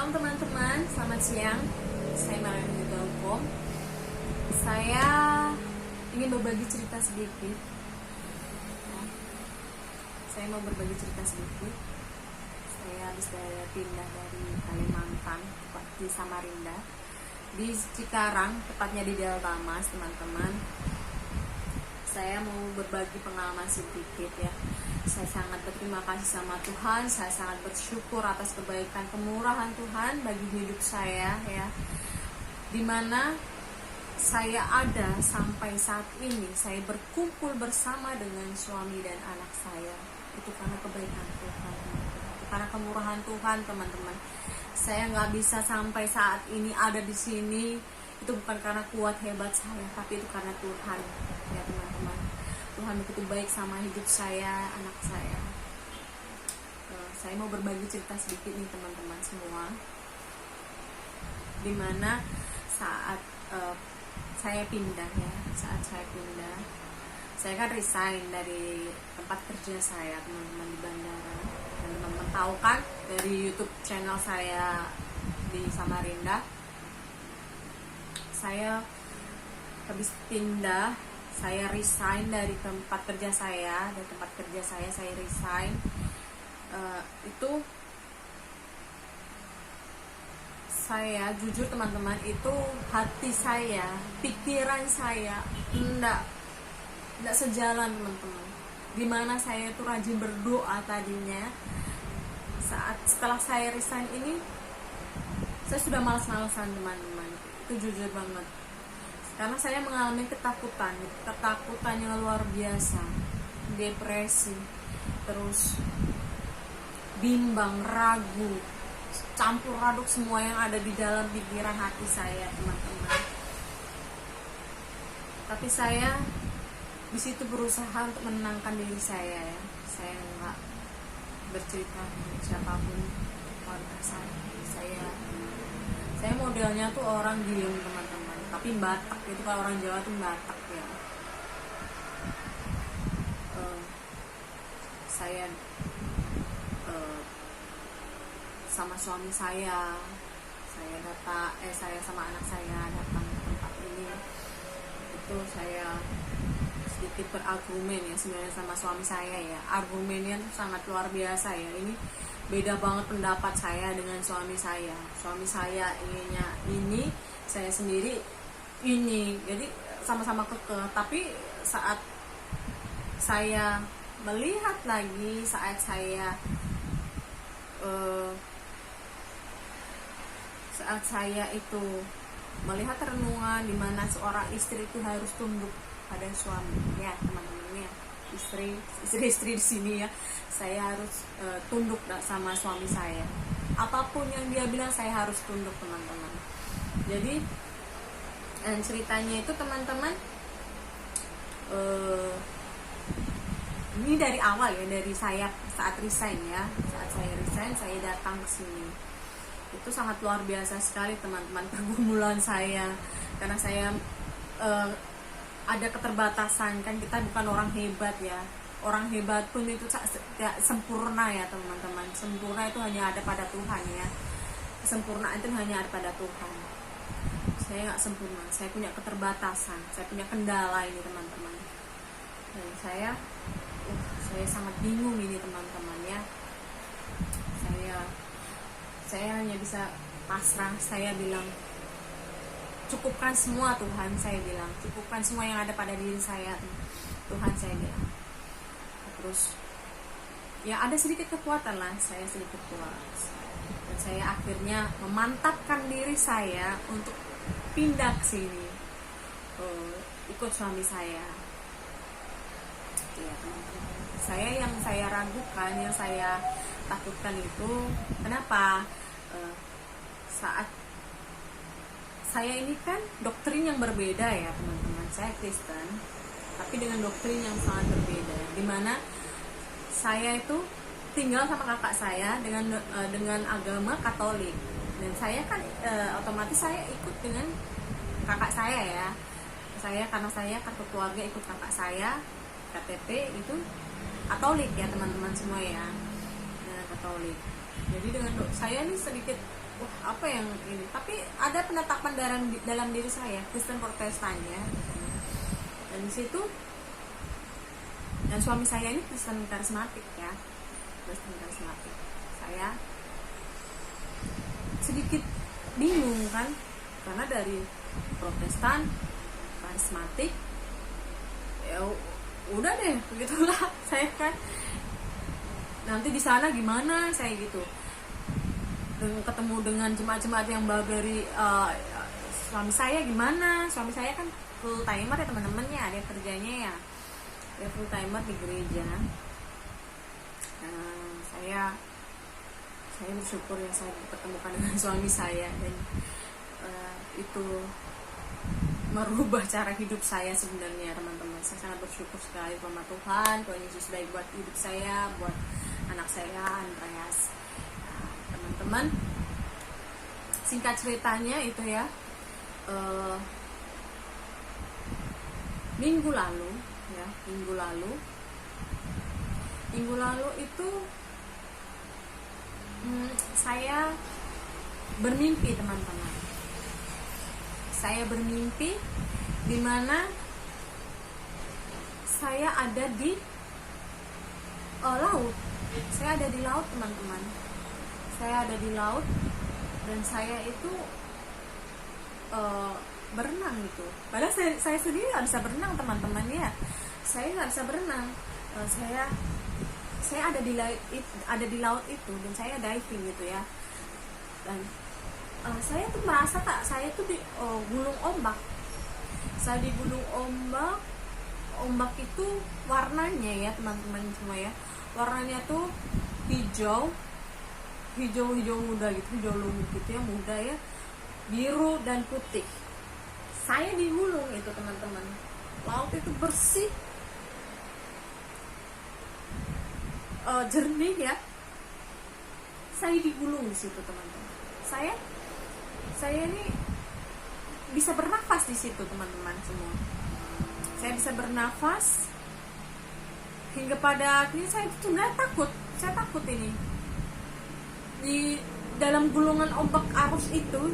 Shalom teman-teman, selamat siang. Saya Mariana Galkom. Saya ingin berbagi cerita sedikit. Saya mau berbagi cerita sedikit. Saya habis pindah dari Kalimantan, di Samarinda, di Cikarang, tepatnya di Delta Mas, teman-teman. Saya mau berbagi pengalaman sedikit ya. Saya sangat berterima kasih sama Tuhan. Saya sangat bersyukur atas kebaikan kemurahan Tuhan bagi hidup saya ya. Dimana saya ada sampai saat ini, saya berkumpul bersama dengan suami dan anak saya. Itu karena kebaikan Tuhan, itu karena kemurahan Tuhan, teman-teman. Saya nggak bisa sampai saat ini ada di sini, itu bukan karena kuat hebat saya, tapi itu karena Tuhan ya teman-teman. Tuhan begitu baik sama hidup saya, anak saya. Saya mau berbagi cerita sedikit nih teman-teman semua. Dimana saat saya pindah ya, saya kan resign dari tempat kerja saya teman-teman di bandara. Dan teman-teman tahu kan dari YouTube channel saya di Samarinda, saya habis pindah, saya resign dari tempat kerja saya, saya resign. Itu saya jujur teman-teman, itu hati saya, pikiran saya enggak sejalan teman-teman. Dimana saya itu rajin berdoa tadinya, setelah saya resign ini, saya sudah malas-malasan teman-teman. Itu jujur banget. Karena saya mengalami ketakutan yang luar biasa, depresi, terus bimbang, ragu, campur aduk semua yang ada di dalam pikiran hati saya, teman-teman. Tapi saya di situ berusaha untuk menenangkan diri saya ya. Saya nggak bercerita dengan siapapun keluarga saya. Saya modelnya tuh orang diem teman-teman. Tapi Batak itu, kalau orang Jawa tuh Batak ya. Saya sama suami saya sama anak saya datang ke tempat ini. Itu saya sedikit berargumen ya sebenarnya sama suami saya ya. Argumennya tuh sangat luar biasa ya. Ini beda banget pendapat saya dengan suami saya. Suami saya inginnya ini, saya sendiri ini, jadi sama-sama kekeh. Tapi saat saya melihat lagi, saat saya itu melihat renungan di mana seorang istri itu harus tunduk pada suami ya teman-teman ya. Istri di sini ya, saya harus tunduk sama suami saya. Apapun yang dia bilang saya harus tunduk teman-teman. Jadi ceritanya itu teman-teman, ini dari awal ya, dari saya saat resign ya. Saat saya resign, saya datang ke sini. Itu sangat luar biasa sekali teman-teman pergumulan saya, karena saya ada keterbatasan kan. Kita bukan orang hebat ya. Orang hebat pun itu tidak sempurna ya teman-teman. Sempurna itu hanya ada pada Tuhan ya. Kesempurnaan itu hanya ada pada Tuhan. Saya nggak sempurna, saya punya keterbatasan, saya punya kendala ini teman-teman. Dan saya sangat bingung ini teman-teman ya. Saya hanya bisa pasrah. Saya bilang, cukupkan semua Tuhan, saya bilang, cukupkan semua yang ada pada diri saya Tuhan, saya bilang. Terus ya ada sedikit kekuatan lah, saya sedikit kuat. Dan saya akhirnya memantapkan diri saya untuk pindah ke sini, ikut suami saya ya teman-teman. Yang saya ragukan, yang saya takutkan itu kenapa, saat saya ini kan doktrin yang berbeda ya teman-teman. Saya Kristen tapi dengan doktrin yang sangat berbeda, dimana saya itu tinggal sama kakak saya dengan agama Katolik. Dan saya kan otomatis saya ikut dengan kakak saya ya. Karena saya kartu keluarga ikut kakak saya, KTP itu Katolik ya teman-teman semua ya. Katolik. Jadi dengan saya ini sedikit apa yang ini, tapi ada penetapan dalam diri saya Kristen Protestan ya, dan di situ, dan suami saya ini Kristen karismatik ya, Kristen karismatik. Saya sedikit bingung kan, karena dari Protestan karismatik ya udah deh begitulah. Saya kan nanti di sana gimana saya gitu, ketemu dengan jemaat-jemaat yang baru dari suami saya gimana. Suami saya kan full timer ya teman-temannya, ada kerjanya ya, dia full timer di gereja. Saya bersyukur ya saya bertemukan dengan suami saya, dan itu merubah cara hidup saya sebenarnya teman-teman. Saya sangat bersyukur sekali sama Tuhan Yesus baik buat hidup saya, buat anak saya Andreas. Nah, teman-teman, singkat ceritanya itu ya, minggu lalu itu saya bermimpi teman-teman. Saya bermimpi di mana saya ada di laut. Saya ada di laut teman-teman. Saya ada di laut dan saya itu berenang gitu. Padahal saya sendiri nggak bisa berenang teman-teman ya. Saya nggak bisa berenang. Saya ada di laut itu dan saya diving gitu ya. Dan saya tuh merasa saya tuh di gulung ombak. Saya di gulung ombak. Ombak itu warnanya ya teman-teman semua ya, warnanya tuh hijau muda gitu, hijau lumut gitu ya, muda ya, biru dan putih. Saya digulung itu teman-teman. Laut itu bersih, jernih ya. Saya digulung di situ teman-teman. Saya ini bisa bernafas di situ teman-teman semua. Saya bisa bernafas hingga pada akhirnya saya sebenarnya takut. Saya takut ini. Di dalam gulungan ombak arus itu,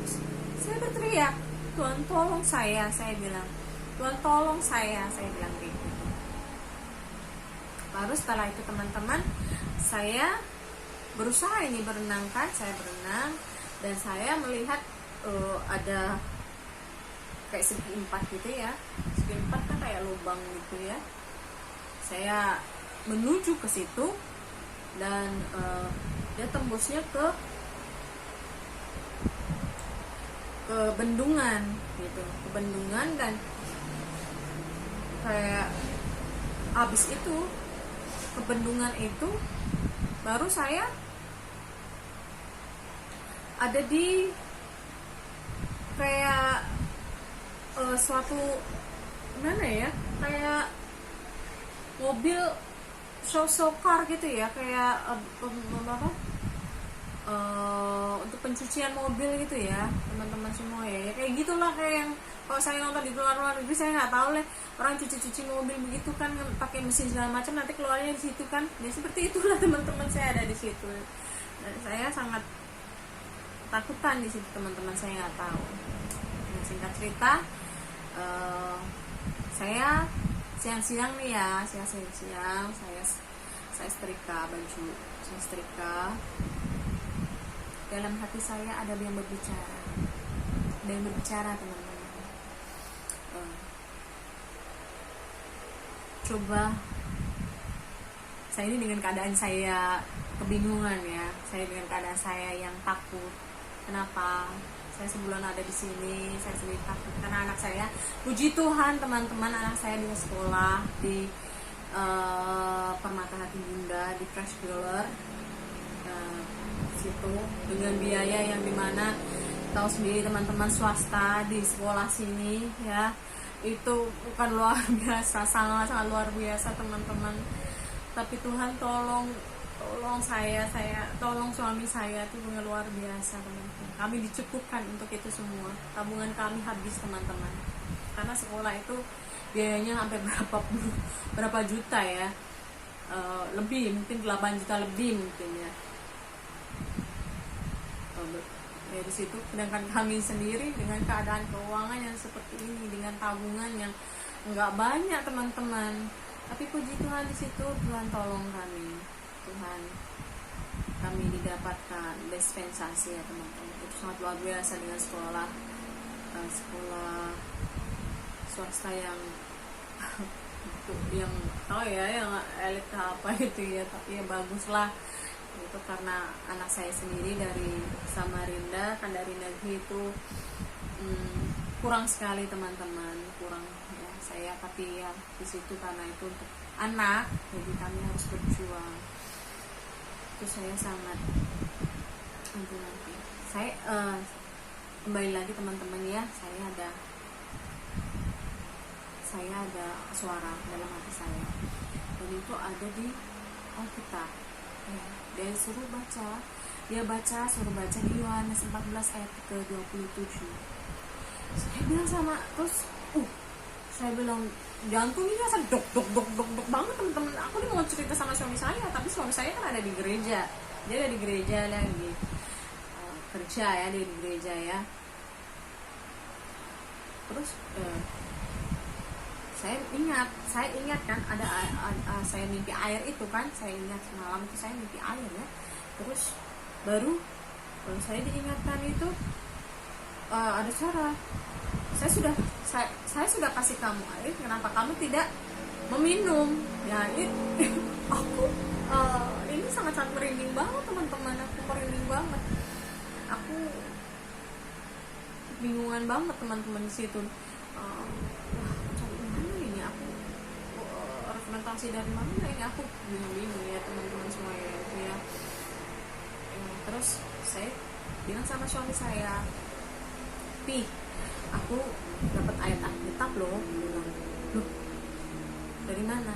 saya berteriak, Tuhan tolong saya bilang. Tuhan tolong saya bilang gitu. Baru setelah itu teman-teman, saya berusaha ini berenang kan, saya berenang dan saya melihat ada kayak segi empat gitu ya. Segi empat kan kayak lubang gitu ya. Saya menuju ke situ dan dia tembusnya ke bendungan gitu, ke bendungan, dan kayak abis itu ke bendungan itu baru saya ada di kayak suatu mana ya, kayak mobil show car gitu ya, kayak untuk pencucian mobil gitu ya teman-teman semua ya, kayak gitulah, kayak yang kalau saya nonton di luar negeri, saya nggak tahu lah orang cuci mobil begitu kan, pakai mesin segala macam, nanti keluarnya di situ kan, ya seperti itulah teman-teman. Saya ada di situ dan saya sangat takutan di situ teman-teman. Saya nggak tahu. Nah, singkat cerita, saya siang-siang nih ya, saya setrika baju, saya setrika. Dalam hati saya ada yang berbicara, teman-teman. Coba, saya ini dengan keadaan saya kebingungan ya, saya dengan keadaan saya yang takut. Kenapa? Saya sebulan ada di sini, saya sendiri takut karena anak saya, puji Tuhan teman-teman, anak saya di sekolah di Permata Hati Bunda, di Fresh Girler situ, dengan biaya yang dimana tahu sendiri teman-teman, swasta di sekolah sini ya, itu bukan luar biasa, sangat luar biasa teman-teman. Tapi Tuhan tolong saya tolong suami saya itu dengan luar biasa teman-teman. Kami dicukupkan untuk itu semua, tabungan kami habis teman-teman, karena sekolah itu biayanya sampai berapa juta ya, lebih, mungkin 8 juta lebih mungkin ya. ya di situ. Sedangkan kami sendiri dengan keadaan keuangan yang seperti ini, dengan tabungan yang nggak banyak teman-teman, tapi puji Tuhan di situ Tuhan tolong kami. Tuhan, kami didapatkan dispensasi ya teman-teman. Itu sangat luar biasa dengan sekolah swasta yang yang yang elit apa itu ya, tapi ya bagus lah itu, karena anak saya sendiri dari Samarinda kan, dari negeri itu kurang sekali teman-teman, kurang ya saya, tapi ya di situ karena itu untuk anak, jadi kami harus berjuang. Itu saya sangat nanti saya kembali lagi teman-teman ya, saya ada suara dalam hati saya, dan itu ada di Alkitab ya. Dia suruh baca di Yohanes 14 ayat ke-27. Saya bilang saya bilang jantungnya rasa dok banget teman-teman. Aku nih mau cerita sama suami saya, tapi suami saya kan ada di gereja, dia ada di gereja lagi kerja ya, dia di gereja ya. Terus saya ingat kan ada saya mimpi air itu kan, saya ingat semalam itu saya mimpi air ya. Terus baru saya diingatkan itu ada suara, saya sudah kasih kamu air, kenapa kamu tidak meminum ya. Aku ini sangat merinding banget teman-teman, aku merinding banget, aku bingungan banget teman-teman di situ. Rekomendasi dari mana ini, aku bingung ya teman-teman semua ya itu ya. Terus saya bilang sama suami saya, Pi, aku dapat ayat Alkitab loh. Bilang, loh dari mana?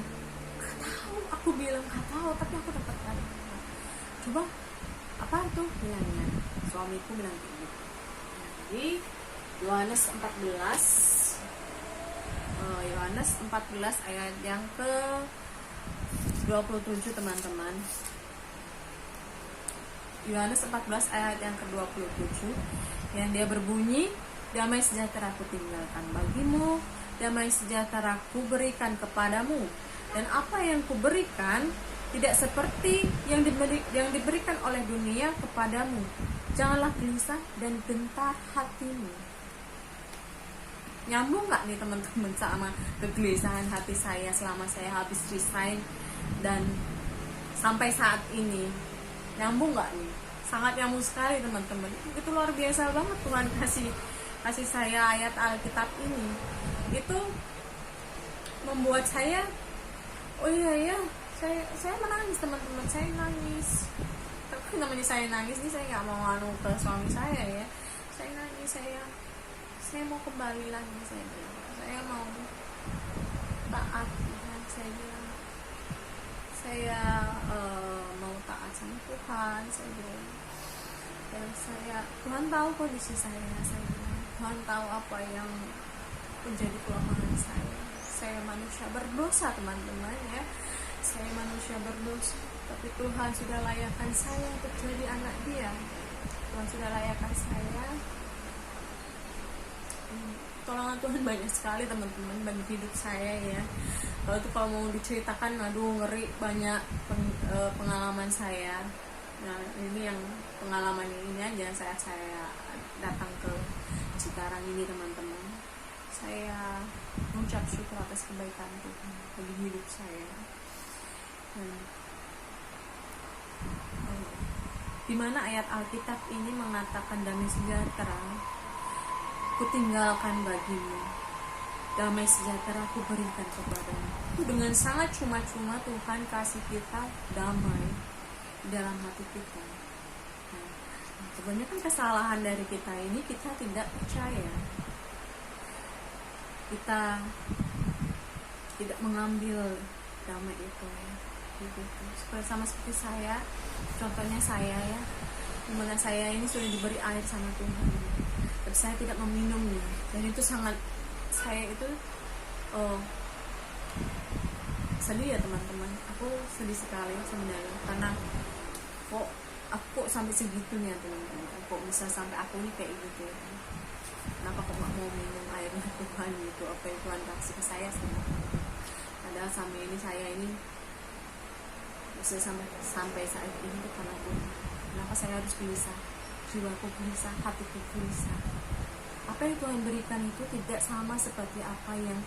Gak tahu, aku bilang gak tahu, tapi aku dapat ayat. Coba apa itu bilangnya? Suamiku bilang gitu. Jadi Yohanes 14 ayat yang ke 27 teman-teman. Yohanes 14 ayat yang ke 27 yang dia berbunyi, damai sejahtera ku tinggalkan bagimu, damai sejahtera ku berikan kepadamu, dan apa yang ku berikan tidak seperti yang diberikan oleh dunia kepadamu. Janganlah gelisah dan gentar hatimu. Nyambung gak nih teman-teman sama kegelisahan hati saya selama saya habis resign dan sampai saat ini? Nyambung gak nih? Sangat nyambung sekali teman-teman. Itu luar biasa banget Tuhan kasih saya ayat Alkitab ini. Itu membuat saya, oh iya ya, saya menangis teman-teman, saya nangis. Tapi namanya saya nangis nih, saya nggak mau nganu ke suami saya ya. Saya nangis, saya mau kembali lagi, saya mau taat ya, saya bilang saya mau taat sama Tuhan, saya bilang. Dan Tuhan tahu kondisi saya bilang, Tuhan tahu apa yang menjadi kelemahan saya manusia berdosa teman-teman ya, saya manusia berdosa, tapi Tuhan sudah layakkan saya untuk jadi anak Dia. Tuhan sudah layakkan saya. Tolongan Tuhan banyak sekali teman-teman bagi hidup saya ya. Kalau mau diceritakan, aduh ngeri, banyak pengalaman saya. Nah ini yang pengalaman ini aja, saya datang ke Cikarang ini teman-teman. Saya mengucap syukur atas kebaikan Tuhan bagi hidup saya. Di mana ayat Alkitab ini mengatakan damai sejahtera ku tinggalkan bagimu, damai sejahtera ku berikan kepadamu. Itu dengan sangat cuma-cuma Tuhan kasih kita damai dalam hati kita. Nah, kebanyakan kesalahan dari kita ini, kita tidak percaya, kita tidak mengambil damai itu ya. Gitu. Sama seperti saya, contohnya saya ya, dimana saya ini sudah diberi air sama Tuhan, tapi saya tidak meminumnya, dan itu sangat, saya itu sedih ya teman-teman. Aku sedih sekali sebenarnya, karena kok aku kok sampai segitunya teman-teman, kok bisa sampai aku ini kayak gitu ya. Kenapa kok gak mau minum airnya Tuhan gitu, apa yang Tuhan kasih ke saya sih. Padahal sampai ini saya ini bisa sampai saat ini tuh karena Tuhan. Kenapa saya harus gelisah, jiwaku gelisah, hatiku gelisah. Apa yang Tuhan berikan itu tidak sama seperti apa yang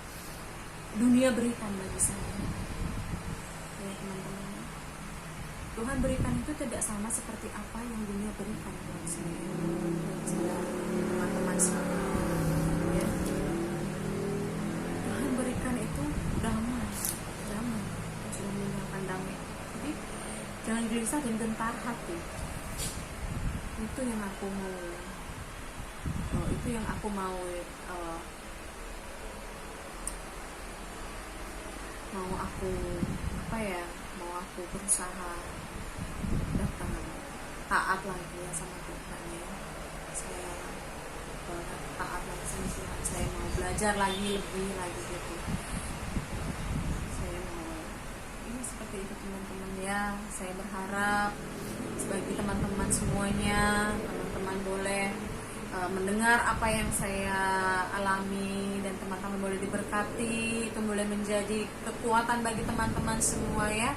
dunia berikan bagi saya ya teman-teman. Tuhan berikan itu tidak sama seperti apa yang dunia berikan buat saya dan teman-teman semua ya. Tuhan berikan itu damai, kita sudah meninggalkan damai. Jadi jangan gelisah dan gentar hati. Itu yang aku mau mau aku berusaha datang taat lagi ya sama Tuhan ya. Saya taat lagi sama Tuhan, saya mau belajar lagi lebih lagi gitu. Saya mau ini seperti itu teman-teman ya. Saya berharap bagi teman-teman semuanya, teman-teman boleh mendengar apa yang saya alami dan teman-teman boleh diberkati, itu boleh menjadi kekuatan bagi teman-teman semua ya.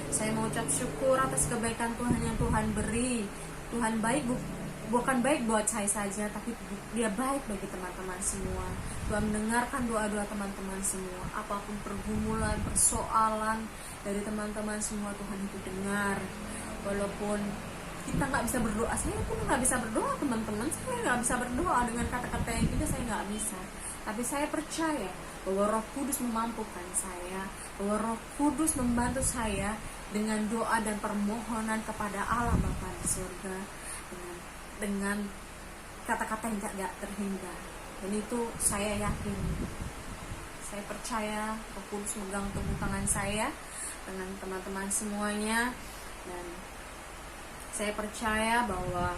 Saya mau ucap syukur atas kebaikan Tuhan yang Tuhan beri. Tuhan baik, bukan baik buat saya saja, tapi Dia baik bagi teman-teman semua. Tuhan mendengarkan doa-doa teman-teman semua. Apapun pergumulan, persoalan dari teman-teman semua, Tuhan itu dengar. Walaupun kita nggak bisa berdoa, saya pun nggak bisa berdoa teman-teman, saya nggak bisa berdoa dengan kata-kata yang indah, saya nggak bisa. Tapi saya percaya bahwa Roh Kudus memampukan saya, bahwa Roh Kudus membantu saya dengan doa dan permohonan kepada Allah Bapa di surga, dengan kata-kata yang tidak terhingga. Dan itu saya yakin, saya percaya Roh Kudus megang tubuh tangan saya dengan teman-teman semuanya. Dan saya percaya bahwa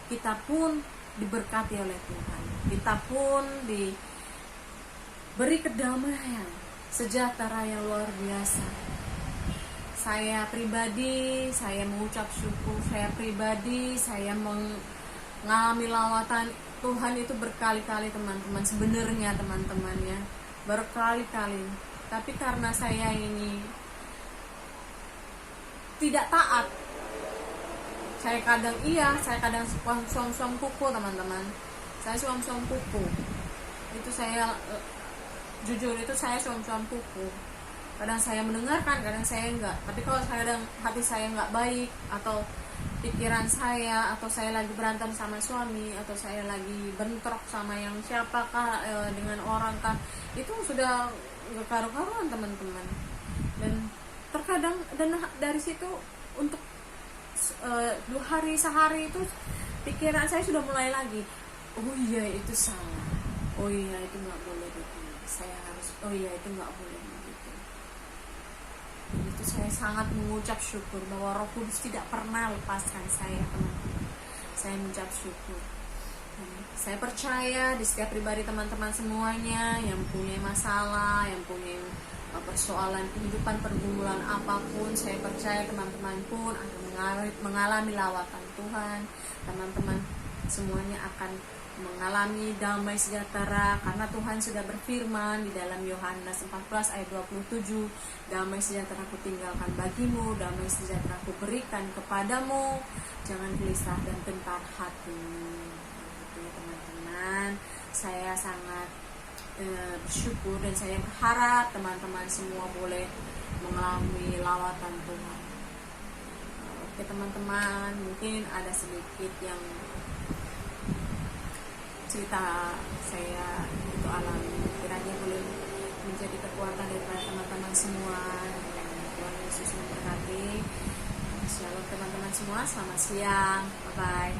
kita pun diberkati oleh Tuhan, kita pun diberi kedamaian, sejahtera yang luar biasa. Saya pribadi, saya mengucap syukur, saya mengalami lawatan Tuhan itu berkali-kali teman-teman. Sebenarnya teman-teman ya, berkali-kali. Tapi karena saya ini tidak taat, saya kadang suam-suam kuku teman-teman. Saya suam-suam kuku. Itu saya jujur, itu saya suam-suam kuku. Kadang saya mendengarkan, kadang saya enggak. Tapi kalau kadang hati saya enggak baik, atau pikiran saya, atau saya lagi berantem sama suami, atau saya lagi bentrok sama yang siapakah dengan orang kah, itu sudah enggak karu-karuan teman-teman. Dan terkadang dari situ untuk 2 hari sehari itu pikiran saya sudah mulai lagi, oh iya itu salah, oh iya itu nggak boleh begini, saya harus, oh iya itu nggak boleh begitu. Dan itu saya sangat mengucap syukur bahwa Roh Kudus tidak pernah lepaskan saya teman-teman. Saya mengucap syukur. Dan saya percaya di setiap pribadi teman-teman semuanya yang punya masalah, yang punya persoalan kehidupan, pergumulan apapun, saya percaya teman-teman pun akan mengalami lawatan Tuhan. Teman-teman semuanya akan mengalami damai sejahtera, karena Tuhan sudah berfirman di dalam Yohanes 14 ayat 27, damai sejahtera ku tinggalkan bagimu, damai sejahtera ku berikan kepadamu, jangan gelisah dan gentar hatimu. Gitu ya teman-teman. Saya sangat bersyukur dan saya berharap teman-teman semua boleh mengalami lawatan Tuhan. Oke teman-teman, mungkin ada sedikit yang cerita saya itu alami, kiranya boleh menjadi kekuatan daripada teman-teman semua. Tuhan Yesus memberkati. Shalom teman-teman semua, selamat siang, bye bye.